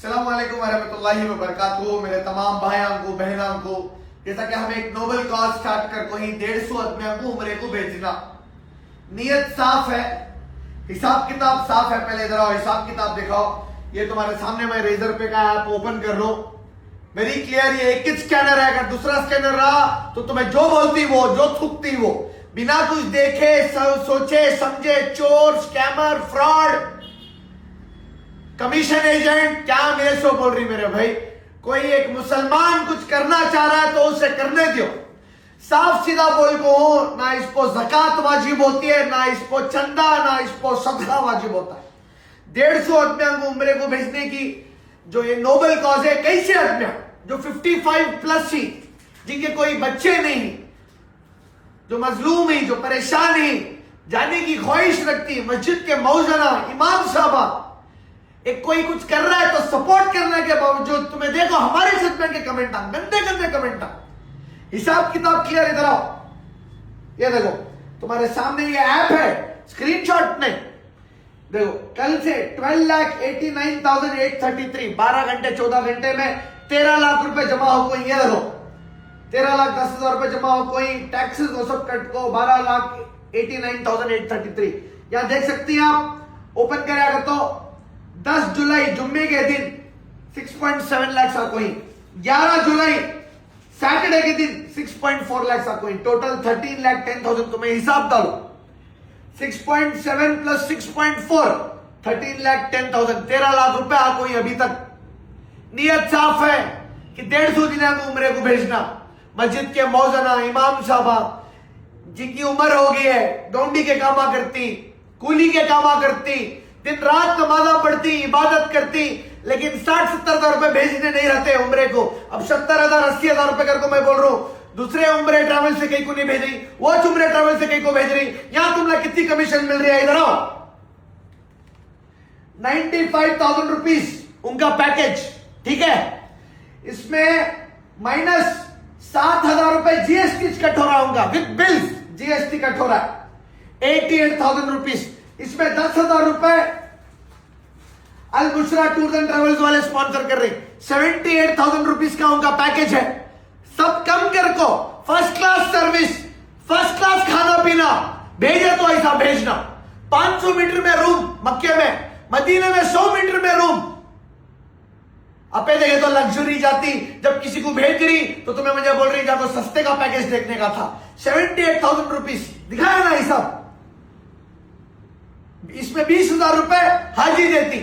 अस्सलाम वालेकुम वरहमतुल्लाहि वबरकातुहू। मेरे तमाम भाइयों को बहनों को, जैसा कि हम एक नोबल कॉज स्टार्ट कर कोई 150 आदमियों को उम्रे को भेजना, नियत साफ है, हिसाब किताब साफ है। पहले इधर आओ, हिसाब किताब दिखाओ। ये तुम्हारे सामने मैं रेजर पे का ऐप ओपन कर लो, वेरी क्लियर। ये एक ही स्कैनर है, अगर दूसरा स्कैनर रहा तो तुम्हें जो बोलती वो, जो थूकती वो, बिना कुछ देखे सोचे समझे, चोर, स्कैमर, फ्रॉड, कमीशन एजेंट, क्या मेरे से बोल रही मेरे भाई। कोई एक मुसलमान कुछ करना चाह रहा है तो उसे करने दो। साफ सीधा बोल को, ना इसको ज़कात वाजिब होती है, ना इसको चंदा, ना इसको सदका वाजिब होता है। 150 आदमियों को उम्रे को भेजने की जो ये नोबल कॉज है, कैसे आदमियां जो 55 प्लस ही, जिनके कोई बच्चे नहीं, जो मजलूम ही, जो परेशान ही, जाने की ख्वाहिश रखती, मस्जिद के मौजना इमाम साहबा, एक कोई कुछ कर रहा है तो सपोर्ट करने के बावजूद तुम्हें देखो हमारे सदमे के कमेंट आ, गंदे गंदे कमेंट आ। हिसाब किताब क्लियर, इधर आओ। ये देखो तुम्हारे सामने ये ऐप है, स्क्रीनशॉट नहीं। देखो कल से 12,89,833 12 घंटे 14 घंटे में 13 लाख रुपए जमा हो कोई। ये देखो 13,10,000 रुपए जमा हो कोई, टैक्सेस वो सब कट को 12,89,833। यहां देख सकती हैं आप, ओपन करेगा तो 10 जुलाई जुम्मे के दिन 6.7 लाख आ कोई, 11 जुलाई सैटरडे के दिन 6.4 लाख आ कोई, टोटल 13,10,000। तुम्हें हिसाब डालो, 6.7 प्लस 6.4 13,10,000, 13 लाख रुपए आ कोई। अभी तक नियत साफ है कि 150 दिना को उम्रे को भेजना। मस्जिद के मौजना इमाम साहबा जिनकी उम्र हो गई है, डोंडी के कामा करती, कूली के कामा करती, दिन रात नमाजा पढ़ती, इबादत करती, लेकिन 60-70 रुपए भेजने नहीं रहते उम्रे को। अब 70,000-80,000 रुपए करके मैं बोल रहा हूं, दूसरे उम्रे ट्रैवल से कहीं को नहीं भेज रही, वो उम्रे ट्रैवल से कहीं को भेज रही। यहां तुमने कितनी कमीशन मिल रही है, इधर आओ। 95,000 रुपीज उनका पैकेज, ठीक है। इसमें माइनस 7,000 रुपए जीएसटी कट हो रहा होगा, विद बिल्स जीएसटी कट हो रहा है 88,000 रुपीज। इसमें 10,000 रुपए अल बुशरा टूर्स एंड ट्रेवल्स वाले स्पॉन्सर कर रहे, 78,000 रुपीज का उनका पैकेज है। सब कम कर को first class service, first class खाना पीना भेजे तो ऐसा भेजना। 500 मीटर में रूम मक्के में, मदीने में 100 मीटर में रूम। अपे देखे तो लग्जरी जाती, जब किसी को भेज रही तो तुम्हें मुझे बोल रही जाको सस्ते का पैकेज देखने का था। 78,000 रुपीज दिखाया ना हिसाब। इसमें 20,000 रुपए हाजी देती,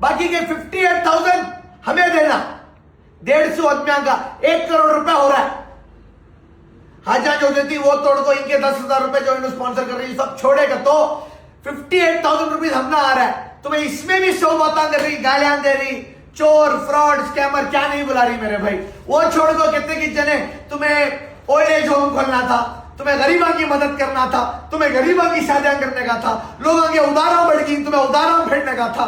बाकी के 58,000 हमें देना। 150 आदमियों का 1 करोड़ रुपए हो रहा है। हाजा जो देती वो तोड़ को, इनके 10,000 रुपए जो इन्होंने स्पॉन्सर कर रही सब छोड़ेगा तो 58,000 रुपीज हमने आ रहा है। तुम्हें इसमें भी 100 बातें कर रही, गालियां दे रही, चोर, फ्रॉड, स्कैमर, क्या नहीं बुला रही मेरे भाई। वो छोड़ को कितने की जने तुम्हें ओल्ड एज होम खोलना था, तुम्हें गरीबों की मदद करना था, तुम्हें गरीबों की शादियां करने का था, लोगों के उदारा बढ़ गई, तुम्हें उदारा फेंकने का था।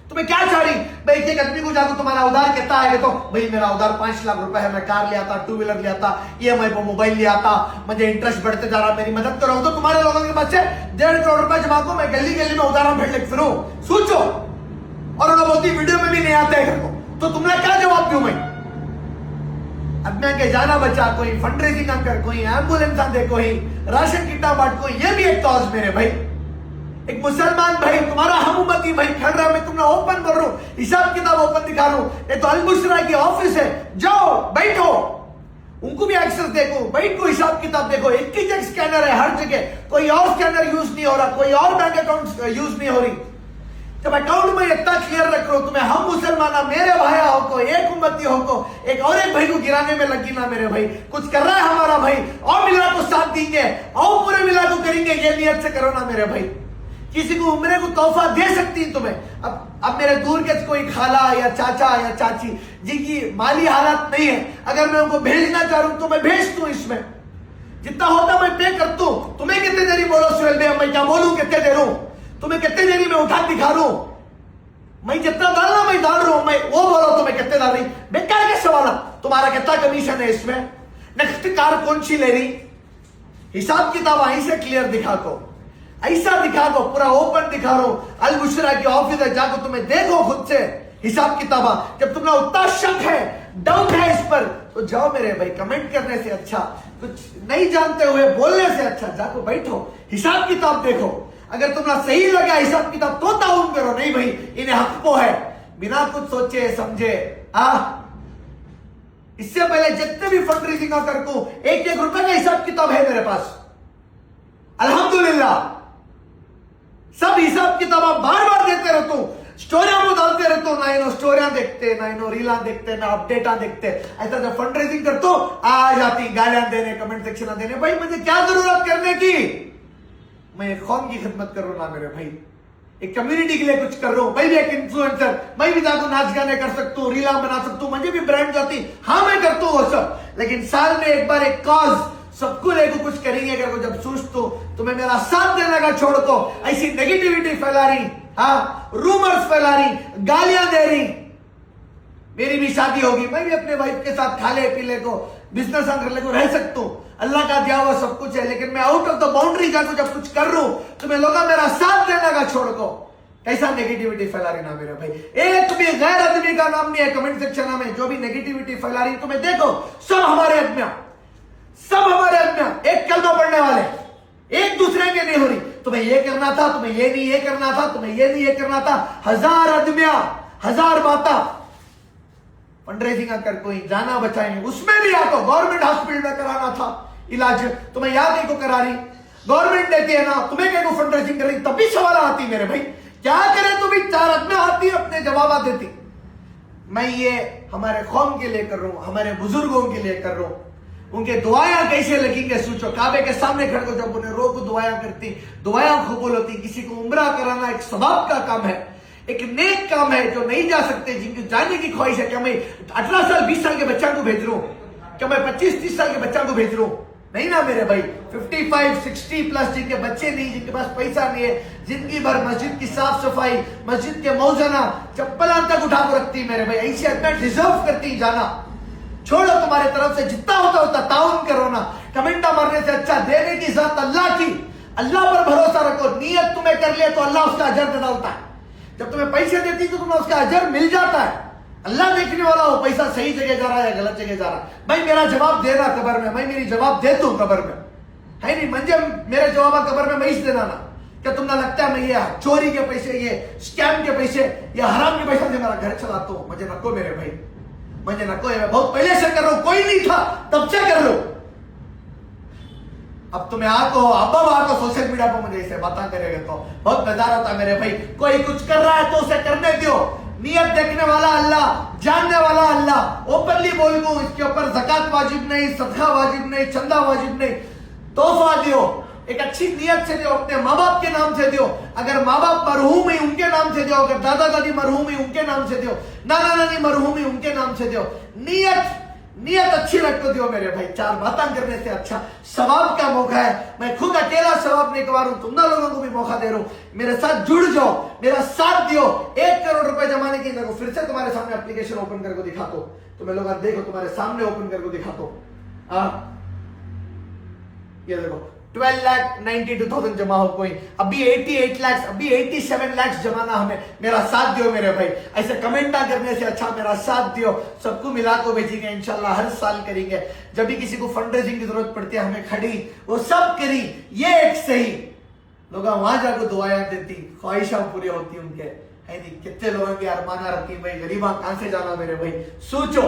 तुम्हें क्या चाह रही भाई, एक आदमी को जाकर तुम्हारा उधार कितना है तो भाई मेरा उधार 5 लाख रुपए है, मैं कार लिया था, 2 व्हीलर लिया था, EMI पर मोबाइल लिया था, मुझे इंटरेस्ट बढ़ते जा रहा, मेरी मदद करो। तो तुम्हारे लोगों के पास से 1.5 करोड़ रुपए जमा को मैं गली गली में उधार फेंक ले फिरूं, सोचो। और उन्होंने बोलती वीडियो में भी नहीं आते हैं घर को, तो तुमने क्या जवाब दूं मैं। आदमी के जाना बचा, कोई फंड रेजिंग कर, कोई एम्बुलेंस दे, कोई राशन किट्टा बांट, कोई ये भी एक कॉज मेरे भाई। एक मुसलमान भाई, तुम्हारा हम उम्मती भाई खड़ रहा, मैं तुमने ओपन बोल रहा हूं, हिसाब किताब ओपन दिखा रहा हूं। ये तो अल बुशरा की ऑफिस है, जाओ बैठो, उनको भी एक्सेस देखो, बैठो, हिसाब किताब देखो। एक ही जगह स्कैनर है हर जगह, कोई और स्कैनर यूज नहीं हो रहा, कोई और बैंक अकाउंट यूज नहीं हो रही। जब अकाउंट में इतना क्लियर रख रहा हूं, तुम्हें हम मुसलमान मेरे भाई हो को, एक उम्मती हो को, एक और एक भाई को गिराने में लगी ना मेरे भाई। कुछ कर रहा है हमारा भाई, और मिला को साथ देंगे, और पूरे मिला को करेंगे, ये नियत से करो ना मेरे भाई। किसी को उम्रे को तोहफा दे सकती तुम्हें। अब मेरे दूर के कोई खाला या चाचा या चाची जिनकी माली हालत नहीं है, अगर मैं उनको भेजना चाह रहा हूं तो मैं भेज दूं। इसमें जितना होता मैं पे कर दूं। तुम्हें कितने देरी बोलो सुहेल भाई, मैं क्या बोलूं, कितने दे रहा हूं, तुम्हें कितने देरी में उठा दिखा रहा हूं। मैं जितना डालना मैं डाल रहा हूं, मैं वो बोलो तुम्हें कितने डाल रही। बेकार के सवाल, तुम्हारा कितना कमीशन है इसमें, नेक्स्ट कार कौन सी ले रही, हिसाब किताब वहीं से क्लियर दिखा को। ऐसा दिखा दो, पूरा ओपन दिखा रहा हूं। अल बुशरा की ऑफिस है, जाकर तुम्हें देखो खुद से हिसाब किताबा। जब तुम्हें उतना शक है, डाउट है इस पर, तो जाओ मेरे भाई, कमेंट करने से अच्छा, कुछ नहीं जानते हुए बोलने से अच्छा जाको बैठो, हिसाब किताब देखो। अगर तुम्हें सही लगा हिसाब किताब तो ताउन करो, नहीं भाई इन्हें हक को है, बिना कुछ सोचे समझे। इससे पहले जितने भी फंड रेजिंग कर को 1-1 रुपए का हिसाब किताब है मेरे पास, अल्हम्दुलिल्लाह। सब हिसाब किताब आप बार बार देते रहता हूं, स्टोरियां में डालते रहता हूं, ना इनो स्टोरियां देखते, ना इनो रीला देखते, ना अपडेटा देखते। ऐसा जब फंड रेजिंग करते हो आ जाती गालियां देने, कमेंट सेक्शन देने। भाई मुझे क्या जरूरत करने की, मैं एक कौम की खिदमत कर रहा हूं ना मेरे भाई, एक कम्युनिटी के लिए कुछ कर रहा हूं। मैं भी एक इन्फ्लुएंसर, मैं भी जाकर नाच गाने कर सकता हूं, रीला बना सकता हूं, मुझे भी ब्रांड जाती, हाँ मैं करता हूं वो सब। लेकिन साल में एक बार एक कॉज सबको लेकर कुछ करेंगे अगर जब सोच तो तुम्हें मेरा साथ देने का छोड़ दो। ऐसी नेगेटिविटी फैला रही, रूमर्स फैला रही, गालियां दे रही। मेरी भी शादी होगी, मैं भी अपने वाइफ के साथ खाले पीले को बिजनेस करने को रह सकता हूं, अल्लाह का दिया हुआ सब कुछ है। लेकिन मैं आउट ऑफ द बाउंड्री जाकर जब कुछ कर रहा हूं, तुम्हें लोग मेरा साथ देने का छोड़ दो। कैसा नेगेटिविटी फैला रही ना मेरे भाई, एक भी गैर आदमी का नाम नहीं है कमेंट सेक्शन में जो भी नेगेटिविटी फैला रही। तुम्हें देखो सब हमारे आदमी, सब हमारे आदमी एक कलमा पढ़ने वाले, एक दूसरे के नहीं हो रही। तुम्हें ये करना था, तुम्हें ये नहीं ये करना था, तुम्हें ये नहीं ये करना था, 1000 आदमियां, 1000 बातें। फंड रेजिंग कर कोई जाना बचाएंगे, उसमें भी आपको गवर्नमेंट हॉस्पिटल में कराना था इलाज, तुम्हें याद नहीं को करा रही, गवर्नमेंट देती है ना, तुम्हें क्या को फंड रेजिंग कर रही, तब भी सवाल आती मेरे भाई, क्या करें तो भी 4 आदमी आती अपने जवाब देती। मैं ये हमारे कौम के लिए कर रहा हूं, हमारे बुजुर्गों के लिए कर रहा हूं। उनके दुआएं कैसे लगेंगे सोचो, काबे के सामने खड़े को जब उन्हें रोक दुआएं करती, दुआएं कबूल होती। किसी को उम्रा कराना एक सवाब का काम है, एक नेक काम है, जो नहीं जा सकते, जिनकी जाने की ख्वाहिश है। क्या मैं 18 साल 20 साल के बच्चा को भेज रहा हूं, क्या मैं 25-30 साल के बच्चा को भेज रहा हूं? नहीं ना मेरे भाई, 55-60 प्लस जिनके बच्चे नहीं, जिनके पास पैसा नहीं है, जिंदगी भर मस्जिद की साफ सफाई, मस्जिद के मौजना चप्पल तक उठा कर रखती मेरे भाई, ऐसे आदमी डिजर्व करती जाना। छोड़ो, तुम्हारे तरफ से जितना होता होता ताउन करो ना, कमेंटा मारने से अच्छा देने की जात अल्लाह की, अल्लाह पर भरोसा रखो। नियत तुम्हें कर लिया तो अल्लाह उसका अजर दे डालता है। जब तुम्हें पैसे देती तो तुम्हें उसका अजर मिल जाता है। अल्लाह देखने वाला हो पैसा सही जगह जा रहा है या गलत जगह जा रहा है। भाई मेरा जवाब देना कबर में, मैं मेरी जवाब दे दूं कबर में, है नहीं मंजे मेरे जवाब कबर में मैं इस देना ना। क्या तुमने लगता है मैं ये चोरी के पैसे, ये स्कैम के पैसे, या हराम के पैसे से मेरा घर चलाता हूं? मुझे नको मेरे भाई, मुझे नको, मैं बहुत पहले से कर रहा हूं, कोई नहीं था तब से कर लो। अब तुम्हें आको अब आको सोशल मीडिया पर मुझे इसे बातें करेगा तो बहुत बेजार होता है मेरे भाई। कोई कुछ कर रहा है तो उसे करने दो, नियत देखने वाला अल्लाह, जानने वाला अल्लाह। ओपनली बोल दूं, इसके ऊपर ज़कात वाजिब नहीं, सदका वाजिब नहीं, चंदा वाजिब नहीं, तोहफा दियो, एक अच्छी नियत से दियो, अपने माँ बाप के नाम से दियो। अगर माँ बाप मरहूम है उनके नाम से दियो, अगर दादा दादी मरहूम है उनके नाम से दियो, नाना नानी मरहूम है उनके नाम से दियो। नियत अच्छी रख तो दियो मेरे भाई, 4 बातें करने से अच्छा सवाब का मौका है। मैं खुद अकेला सवाब नहीं कमा रहा हूं, तुम ना लोगों को भी मौका दे रहा हूं। मेरे साथ जुड़ जाओ, मेरा साथ दियो। 1 करोड़ रुपए जमाने की देखो, फिर से तुम्हारे सामने एप्लीकेशन ओपन करके दिखाता हूं, तुम्हें लोग देखो, तुम्हारे सामने ओपन करके दिखाता हूं। ये देखो 12,92,000 जमा हो कोई, अभी 88 लाख, अभी 87 लाख जमाना हमें। मेरा साथ दियो मेरे भाई, ऐसे कमेंट ना करने से अच्छा मेरा साथ दियो। सबको मिला को भेजेंगे इंशाल्लाह, हर साल करेंगे। जब भी किसी को फंड रेजिंग की जरूरत पड़ती है हमें खड़ी, वो सब करी। ये एक सही लोग वहां जाकर दुआएं देती, ख्वाहिशा पूरी होती उनके, है नहीं? कितने लोगों की अरमाना रहती भाई, गरीबा कहां से जाना मेरे भाई? सोचो,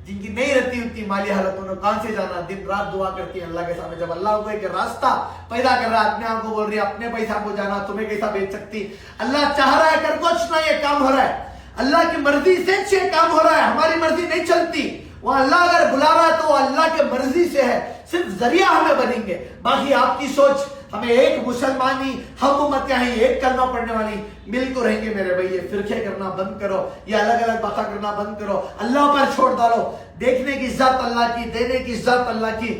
जिनकी नहीं रहती उतनी माली हालत, उन्होंने कहां से जाना? दिन रात दुआ करती है अल्लाह के सामने। जब अल्लाह को एक रास्ता पैदा कर रहा है, अपने आप को बोल रही है अपने पैसा को जाना, तुम्हें कैसा बेच सकती? अल्लाह चाह रहा है कर कुछ ना, ये काम हो रहा है अल्लाह की मर्जी से, ये काम हो रहा है, हमारी मर्जी नहीं चलती। वह अल्लाह अगर बुला रहा है तो अल्लाह के मर्जी से है, सिर्फ जरिया हमें बनेंगे। बाकी आपकी सोच, हमें एक मुसलमानी, हम उम्मतियां हैं, एक कलमा पढ़ने वाली मिल को रहेंगे मेरे भाई। ये फिरके करना बंद करो, ये अलग अलग बातें करना बंद करो, अल्लाह पर छोड़ डालो। देखने की इज्जत अल्लाह की, देने की इज्जत अल्लाह की,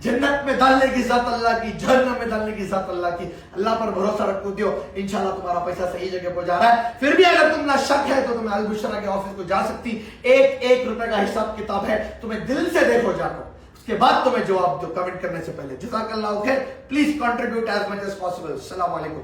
जन्नत में डालने की इज्जत अल्लाह की, जहन्नम में डालने की इज्जत अल्लाह की। अल्लाह पर भरोसा रखो दियो, इंशाल्लाह तुम्हारा पैसा सही जगह पर जा रहा है। फिर भी अगर तुम ना शक है तो तुम्हें अल बुशरा के ऑफिस को जा सकती, 1-1 रुपए का हिसाब किताब है, तुम्हें दिल से देखो जाकर, उसके बाद तुम्हें जवाब दो कमेंट करने से पहले। जज़ाकल्लाहु खैर। Please contribute as much as possible. अस्सलाम वालेकुम।